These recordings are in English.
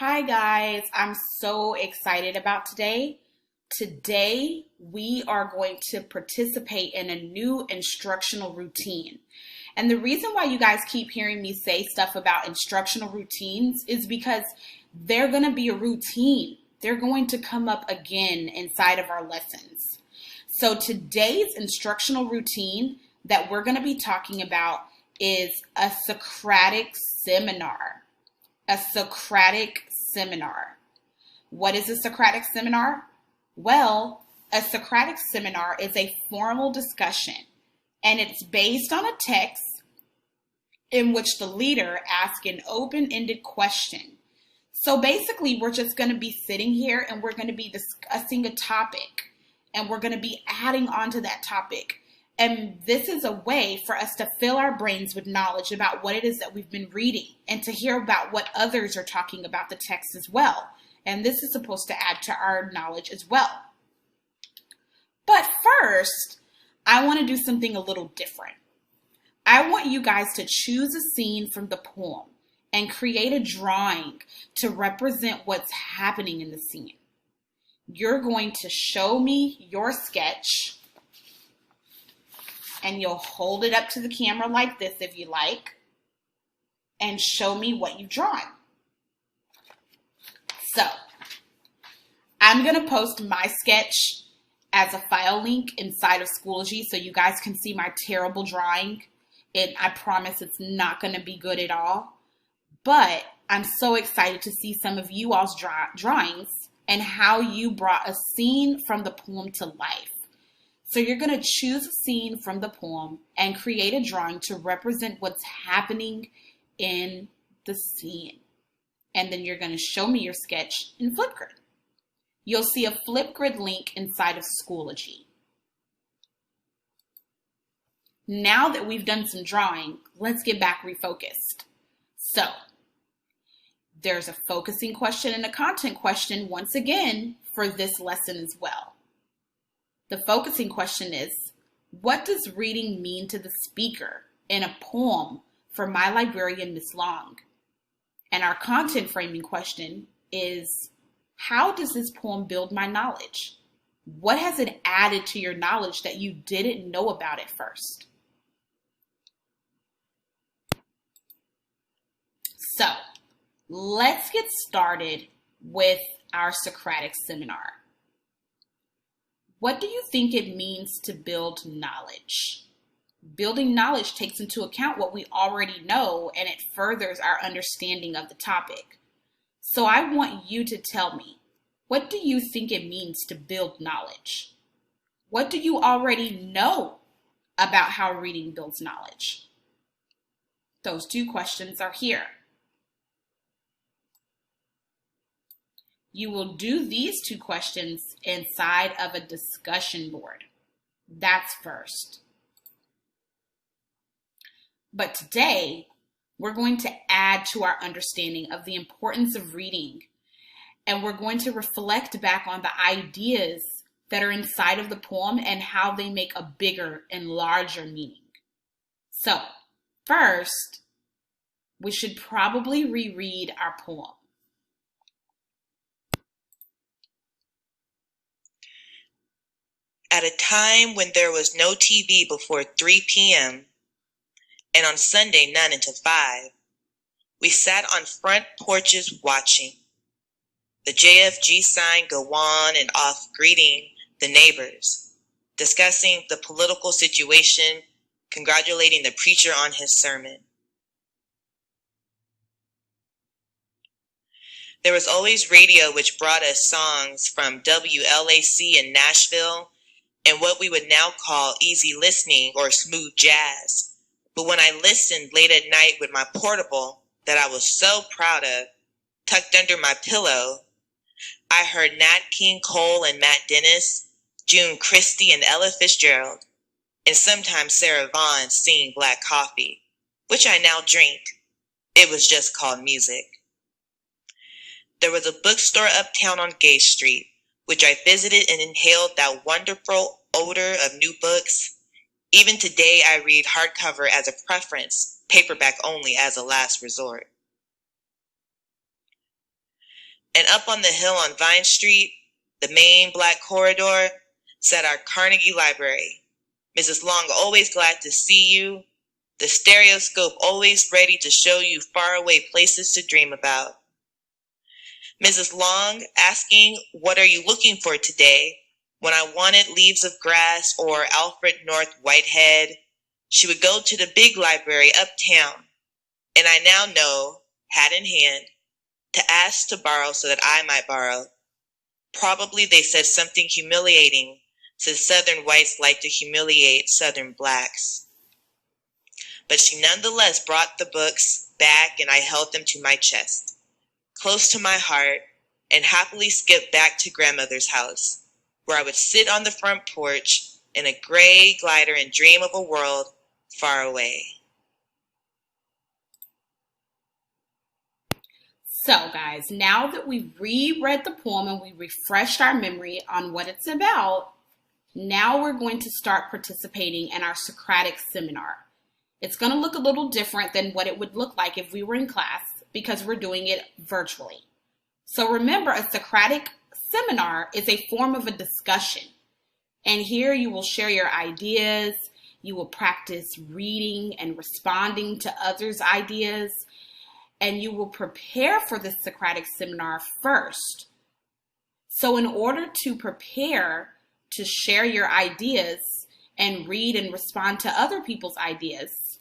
Hi guys, I'm so excited about today. Today we are going to participate in a new instructional routine. And the reason why you guys keep hearing me say stuff about instructional routines is because they're going to be a routine. They're going to come up again inside of our lessons. So today's instructional routine that we're going to be talking about is a Socratic seminar. A Socratic seminar. What is a Socratic seminar? Well, a Socratic seminar is a formal discussion, and it's based on a text in which the leader asks an open-ended question. So basically, we're just going to be sitting here and we're going to be discussing a topic, and we're going to be adding on to that topic. And this is a way for us to fill our brains with knowledge about what it is that we've been reading and to hear about what others are talking about the text as well. And this is supposed to add to our knowledge as well. But first, I want to do something a little different. I want you guys to choose a scene from the poem and create a drawing to represent what's happening in the scene. You're going to show me your sketch, and you'll hold it up to the camera like this if you like, and show me what you've drawn. So, I'm going to post my sketch as a file link inside of Schoology so you guys can see my terrible drawing. And I promise it's not going to be good at all. But I'm so excited to see some of you all's drawings and how you brought a scene from the poem to life. So you're going to choose a scene from the poem and create a drawing to represent what's happening in the scene. And then you're going to show me your sketch in Flipgrid. You'll see a Flipgrid link inside of Schoology. Now that we've done some drawing, let's get back refocused. So, there's a focusing question and a content question once again for this lesson as well. The focusing question is, what does reading mean to the speaker in a poem for my librarian, Miss Long? And our content framing question is, how does this poem build my knowledge? What has it added to your knowledge that you didn't know about at first? So, let's get started with our Socratic seminar. What do you think it means to build knowledge? Building knowledge takes into account what we already know, and it furthers our understanding of the topic. So I want you to tell me, what do you think it means to build knowledge? What do you already know about how reading builds knowledge? Those two questions are here. You will do these two questions inside of a discussion board. That's first. But today, we're going to add to our understanding of the importance of reading, and we're going to reflect back on the ideas that are inside of the poem and how they make a bigger and larger meaning. So, first, we should probably reread our poem. At a time when there was no TV before 3 p.m., and on Sunday none until 5, we sat on front porches watching the JFG sign go on and off, greeting the neighbors, discussing the political situation, congratulating the preacher on his sermon. There was always radio, which brought us songs from WLAC in Nashville, and what we would now call easy listening or smooth jazz. But when I listened late at night with my portable that I was so proud of, tucked under my pillow, I heard Nat King Cole and Matt Dennis, June Christie and Ella Fitzgerald, and sometimes Sarah Vaughan singing Black Coffee, which I now drink. It was just called music. There was a bookstore uptown on Gay Street, which I visited and inhaled that wonderful odor of new books. Even today, I read hardcover as a preference, paperback only as a last resort. And up on the hill on Vine Street, the main black corridor, sat our Carnegie Library. Mrs. Long always glad to see you, the stereoscope always ready to show you faraway places to dream about. Mrs. Long asking, "What are you looking for today?" When I wanted Leaves of Grass or Alfred North Whitehead, she would go to the big library uptown, and I now know, hat in hand, to ask to borrow so that I might borrow. Probably they said something humiliating, since Southern whites like to humiliate Southern blacks. But she nonetheless brought the books back, and I held them to my chest, close to my heart, and happily skipped back to grandmother's house, where I would sit on the front porch in a gray glider and dream of a world far away. So guys, now that we've reread the poem and we refreshed our memory on what it's about, now we're going to start participating in our Socratic seminar. It's going to look a little different than what it would look like if we were in class because we're doing it virtually. So remember, a Socratic seminar is a form of a discussion. And here you will share your ideas, you will practice reading and responding to others' ideas, and you will prepare for the Socratic seminar first. So in order to prepare to share your ideas and read and respond to other people's ideas,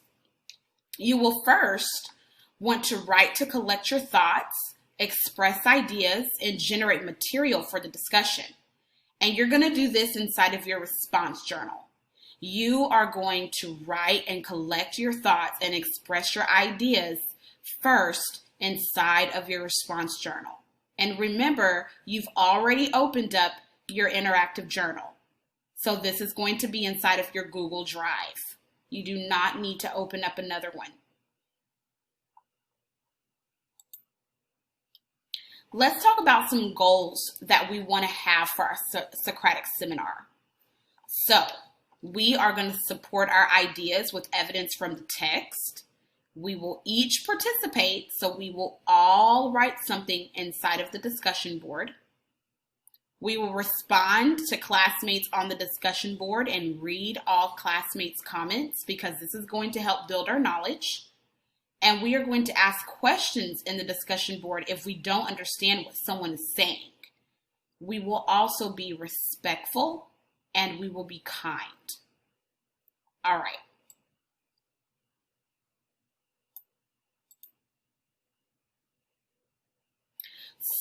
you will first want to write to collect your thoughts, express ideas, and generate material for the discussion. And you're going to do this inside of your response journal. You are going to write and collect your thoughts and express your ideas first inside of your response journal. And remember, you've already opened up your interactive journal. So this is going to be inside of your Google Drive. You do not need to open up another one. Let's talk about some goals that we want to have for our Socratic seminar. So we are going to support our ideas with evidence from the text. We will each participate, so we will all write something inside of the discussion board. We will respond to classmates on the discussion board and read all classmates' comments because this is going to help build our knowledge. And we are going to ask questions in the discussion board if we don't understand what someone is saying. We will also be respectful and we will be kind. All right.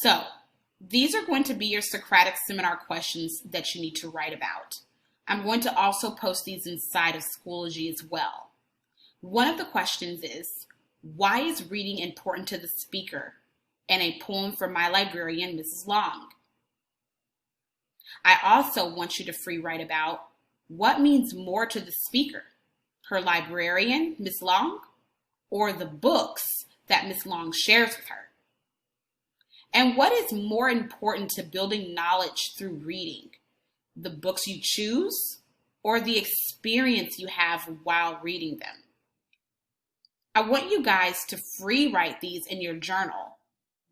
So, these are going to be your Socratic seminar questions that you need to write about. I'm going to also post these inside of Schoology as well. One of the questions is, why is reading important to the speaker? And a poem from my librarian, Mrs. Long. I also want you to free write about what means more to the speaker, her librarian, Miss Long, or the books that Miss Long shares with her. And what is more important to building knowledge through reading? The books you choose or the experience you have while reading them? I want you guys to free write these in your journal.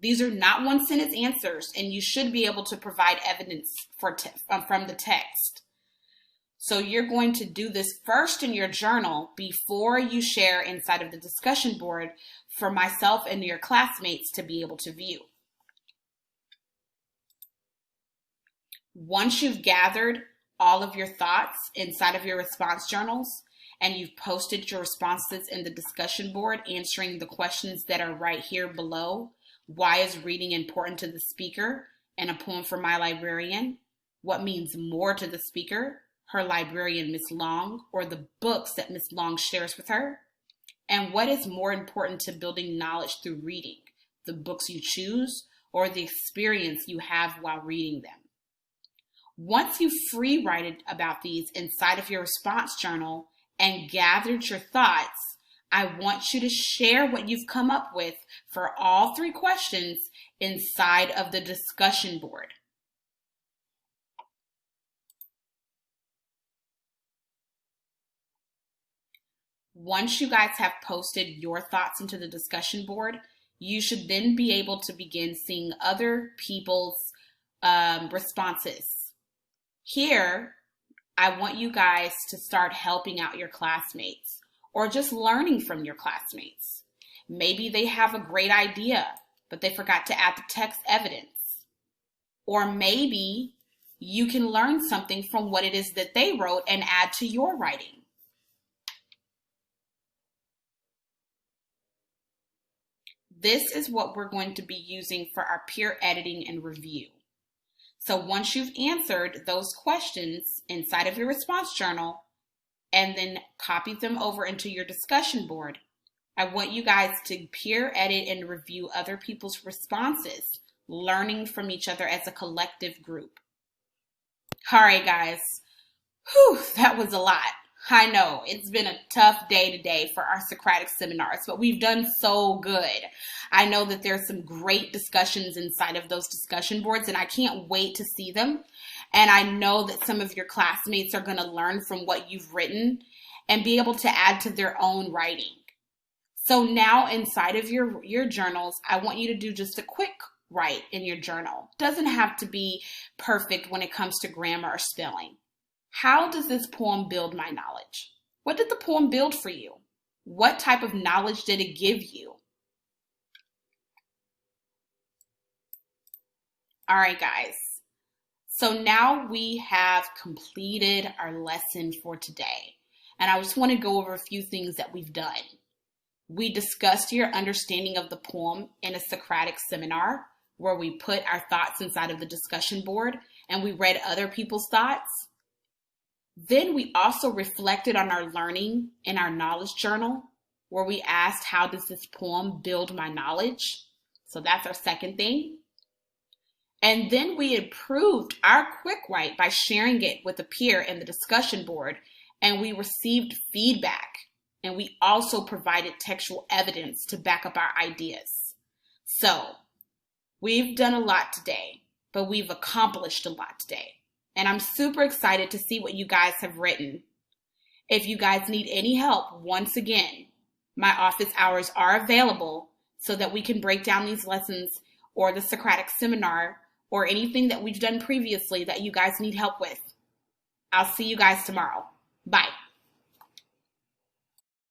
These are not one-sentence answers, and you should be able to provide evidence from the text. So you're going to do this first in your journal before you share inside of the discussion board for myself and your classmates to be able to view. Once you've gathered all of your thoughts inside of your response journals and you've posted your responses in the discussion board answering the questions that are right here below, why is reading important to the speaker, and a poem from my librarian, what means more to the speaker, her librarian Miss Long, or the books that Miss Long shares with her, and what is more important to building knowledge through reading, the books you choose or the experience you have while reading them. Once you've free write about these inside of your response journal and gathered your thoughts, I want you to share what you've come up with for all three questions inside of the discussion board. Once you guys have posted your thoughts into the discussion board, you should then be able to begin seeing other people's responses. Here, I want you guys to start helping out your classmates or just learning from your classmates. Maybe they have a great idea, but they forgot to add the text evidence. Or maybe you can learn something from what it is that they wrote and add to your writing. This is what we're going to be using for our peer editing and review. So once you've answered those questions inside of your response journal and then copied them over into your discussion board, I want you guys to peer edit and review other people's responses, learning from each other as a collective group. All right, guys. Whew, that was a lot. I know it's been a tough day today for our Socratic seminars, but we've done so good. I know that there's some great discussions inside of those discussion boards, and I can't wait to see them. And I know that some of your classmates are going to learn from what you've written and be able to add to their own writing. So now inside of your journals, I want you to do just a quick write in your journal. Doesn't have to be perfect when it comes to grammar or spelling. How does this poem build my knowledge? What did the poem build for you? What type of knowledge did it give you? All right, guys. So now we have completed our lesson for today. And I just want to go over a few things that we've done. We discussed your understanding of the poem in a Socratic seminar where we put our thoughts inside of the discussion board and we read other people's thoughts. Then we also reflected on our learning in our knowledge journal where we asked, how does this poem build my knowledge? So that's our second thing. And then we improved our quick write by sharing it with a peer in the discussion board, and we received feedback. And we also provided textual evidence to back up our ideas. So we've done a lot today, but we've accomplished a lot today. And I'm super excited to see what you guys have written. If you guys need any help, once again, my office hours are available so that we can break down these lessons or the Socratic seminar or anything that we've done previously that you guys need help with. I'll see you guys tomorrow. Bye.